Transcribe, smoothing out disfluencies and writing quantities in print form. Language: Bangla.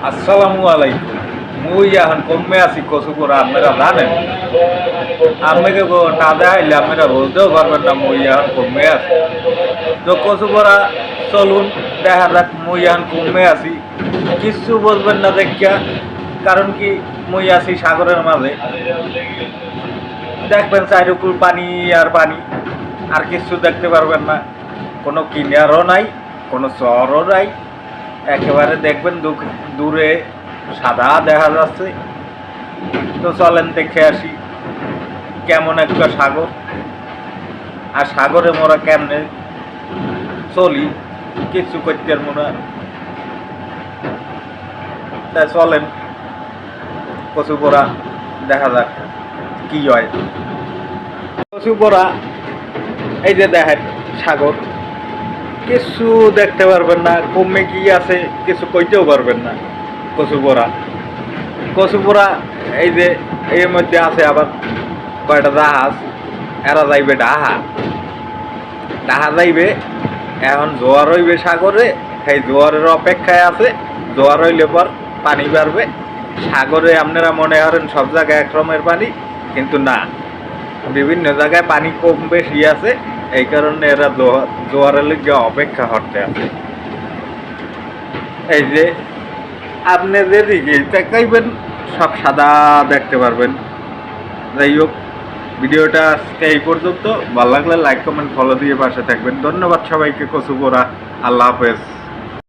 আসসালামু আলাইকুম। মুই এখন কমে আছি কচুপুরা, আপনারা জানেন? আপনাকে না দেখাইলে আপনারা বলতেও পারবেন না মুই এখন কমে আছি। তো কচুপুরা চলুন দেখা যাক মুই এখন কমে আছি। কিচ্ছু বলবেন না দেখিয়া, কারণ কি মুই আছি সাগরের মাঝে। দেখবেন চারিকুল পানি আর পানি, আর কিছু দেখতে পারবেন না। কোনো কিনারও নাই, কোনো চরও নাই, একেবারে দেখবেন দূরে সাদা দেখা যাচ্ছে। তো চলেন দেখে আসি কেমন একটা সাগর, আর সাগরে মোরা কেমনে চলি কিছু করতে মোরা। তাই চলেন কচুপোড়া দেখা যাক কি হয়। কচুপোড়া এই যে দেখেন সাগর, কিছু দেখতে পারবেন না, কমে কি আছে কিছু কইতেও পারবেন না। কচুপোড়া এই যে এর মধ্যে আছে আবার কয়টা জাহাজ, এরা যাইবে ডাহা যাইবে। এখন জোয়ার হইবে সাগরে, সেই জোয়ারের অপেক্ষায় আছে। জোয়ার হইলে পর পানি বাড়বে সাগরে। আপনারা মনে করেন সব জায়গায় একরকমের পানি, কিন্তু না, বিভিন্ন জায়গায় পানি কম বেশি আছে। এই কারণে এরা জোয়ারের লিগে অপেক্ষা করতে আছে। এই যে আপনি যেদিকে তাকাইবেন সব সাদা দেখতে পারবেন। যাই হোক, ভিডিওটা আজকে এই পর্যন্ত। ভালো লাগলে লাইক কমেন্ট ফলো দিয়ে পাশে থাকবেন। ধন্যবাদ সবাইকে। কচুপোড়া, আল্লাহ হাফেজ।